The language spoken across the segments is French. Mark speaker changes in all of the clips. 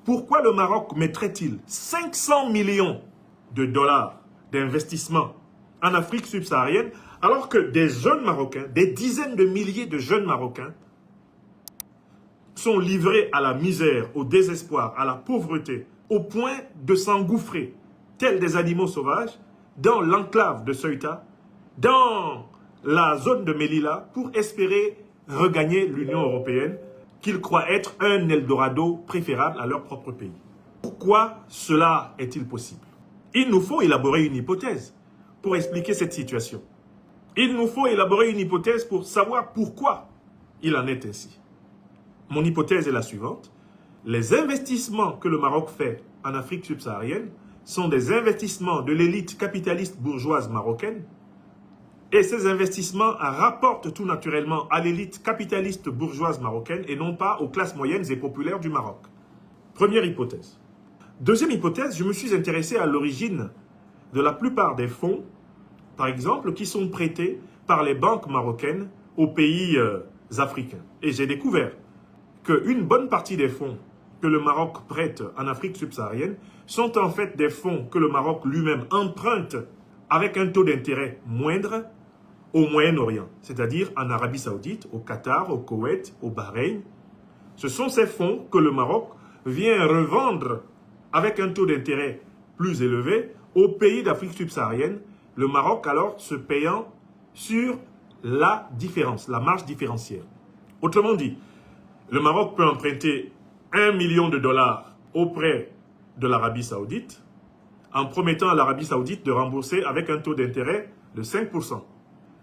Speaker 1: Pourquoi le Maroc mettrait-il 500 millions de dollars d'investissement en Afrique subsaharienne alors que des jeunes Marocains, des dizaines de milliers de jeunes Marocains sont livrés à la misère, au désespoir, à la pauvreté, au point de s'engouffrer, tels des animaux sauvages, dans l'enclave de Ceuta, dans la zone de Melilla, pour espérer regagner l'Union européenne, qu'ils croient être un Eldorado préférable à leur propre pays. Pourquoi cela est-il possible? Il nous faut élaborer une hypothèse pour expliquer cette situation. Il nous faut élaborer une hypothèse pour savoir pourquoi il en est ainsi. Mon hypothèse est la suivante. Les investissements que le Maroc fait en Afrique subsaharienne sont des investissements de l'élite capitaliste bourgeoise marocaine. Et ces investissements rapportent tout naturellement à l'élite capitaliste bourgeoise marocaine et non pas aux classes moyennes et populaires du Maroc. Première hypothèse. Deuxième hypothèse, je me suis intéressé à l'origine de la plupart des fonds, par exemple, qui sont prêtés par les banques marocaines aux pays africains. Et j'ai découvert qu'une bonne partie des fonds que le Maroc prête en Afrique subsaharienne sont en fait des fonds que le Maroc lui-même emprunte avec un taux d'intérêt moindre au Moyen-Orient, c'est-à-dire en Arabie Saoudite, au Qatar, au Koweït, au Bahreïn. Ce sont ces fonds que le Maroc vient revendre avec un taux d'intérêt plus élevé aux pays d'Afrique subsaharienne, le Maroc alors se payant sur la différence, la marge différentielle. Autrement dit, le Maroc peut emprunter 1 million de dollars auprès de l'Arabie Saoudite en promettant à l'Arabie Saoudite de rembourser avec un taux d'intérêt de 5%.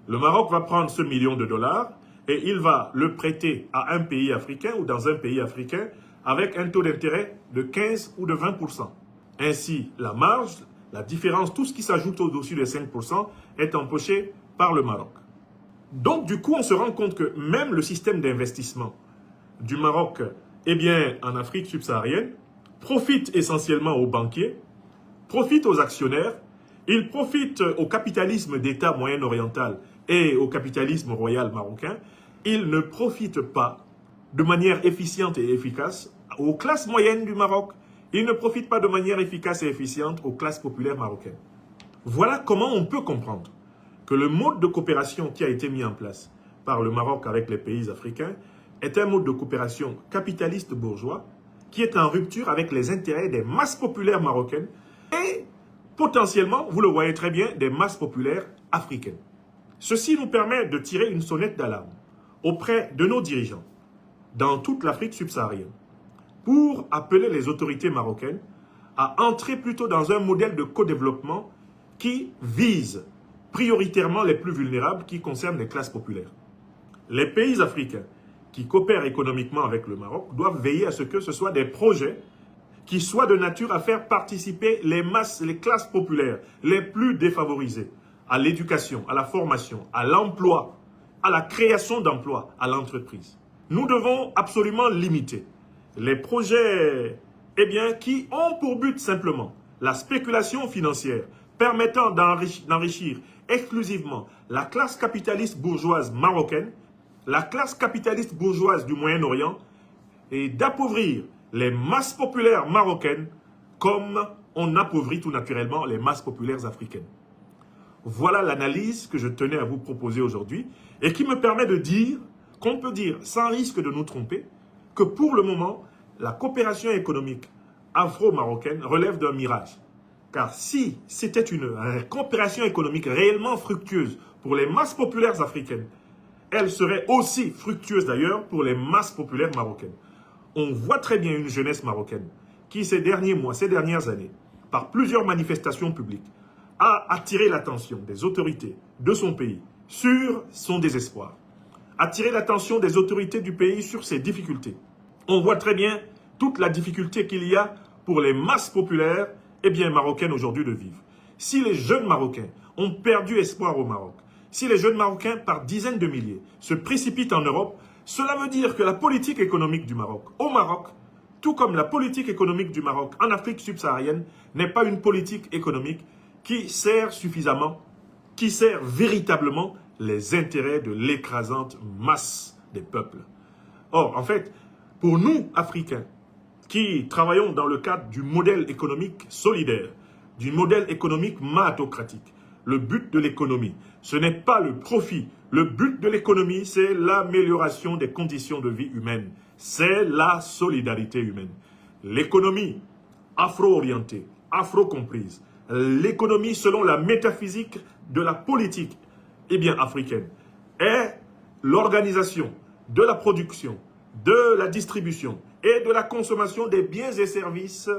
Speaker 1: Le Maroc va prendre ce million de dollars et il va le prêter à un pays africain ou dans un pays africain avec un taux d'intérêt de 15 ou de 20%. Ainsi, la marge, la différence, tout ce qui s'ajoute au-dessus des 5% est empoché par le Maroc. Donc, du coup, on se rend compte que même le système d'investissement du Maroc, eh bien, en Afrique subsaharienne, profite essentiellement aux banquiers, profite aux actionnaires, il profite au capitalisme d'État moyen-oriental et au capitalisme royal marocain. Il ne profite pas de manière efficiente et efficace aux classes moyennes du Maroc. Il ne profite pas de manière efficace et efficiente aux classes populaires marocaines. Voilà comment on peut comprendre que le mode de coopération qui a été mis en place par le Maroc avec les pays africains est un mode de coopération capitaliste bourgeois qui est en rupture avec les intérêts des masses populaires marocaines et potentiellement, vous le voyez très bien, des masses populaires africaines. Ceci nous permet de tirer une sonnette d'alarme auprès de nos dirigeants dans toute l'Afrique subsaharienne pour appeler les autorités marocaines à entrer plutôt dans un modèle de co-développement qui vise prioritairement les plus vulnérables qui concernent les classes populaires. Les pays africains qui coopèrent économiquement avec le Maroc doivent veiller à ce que ce soit des projets qui soient de nature à faire participer les masses, les classes populaires les plus défavorisées à l'éducation, à la formation, à l'emploi, à la création d'emplois, à l'entreprise. Nous devons absolument limiter les projets qui ont pour but simplement la spéculation financière permettant d'enrichir exclusivement la classe capitaliste bourgeoise marocaine, la classe capitaliste bourgeoise du Moyen-Orient et d'appauvrir les masses populaires marocaines comme on appauvrit tout naturellement les masses populaires africaines. Voilà l'analyse que je tenais à vous proposer aujourd'hui et qui me permet de dire qu'on peut dire, sans risque de nous tromper, que pour le moment, la coopération économique afro-marocaine relève d'un mirage. Car si c'était une coopération économique réellement fructueuse pour les masses populaires africaines, elle serait aussi fructueuse d'ailleurs pour les masses populaires marocaines. On voit très bien une jeunesse marocaine qui, ces derniers mois, ces dernières années, par plusieurs manifestations publiques, a attiré l'attention des autorités de son pays sur son désespoir, attiré l'attention des autorités du pays sur ses difficultés. On voit très bien toute la difficulté qu'il y a pour les masses populaires marocaines aujourd'hui de vivre. Si les jeunes Marocains ont perdu espoir au Maroc, si les jeunes Marocains, par dizaines de milliers, se précipitent en Europe, cela veut dire que la politique économique du Maroc, au Maroc, tout comme la politique économique du Maroc en Afrique subsaharienne, n'est pas une politique économique qui sert suffisamment, qui sert véritablement les intérêts de l'écrasante masse des peuples. Or, en fait, pour nous, Africains, qui travaillons dans le cadre du modèle économique solidaire, du modèle économique méritocratique. Le but de l'économie, ce n'est pas le profit. Le but de l'économie, c'est l'amélioration des conditions de vie humaines. C'est la solidarité humaine. L'économie afro-orientée, afro-comprise, l'économie selon la métaphysique de la politique africaine, est l'organisation de la production, de la distribution et de la consommation des biens et services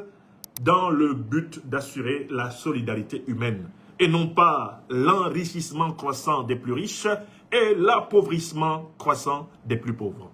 Speaker 1: dans le but d'assurer la solidarité humaine et non pas l'enrichissement croissant des plus riches et l'appauvrissement croissant des plus pauvres.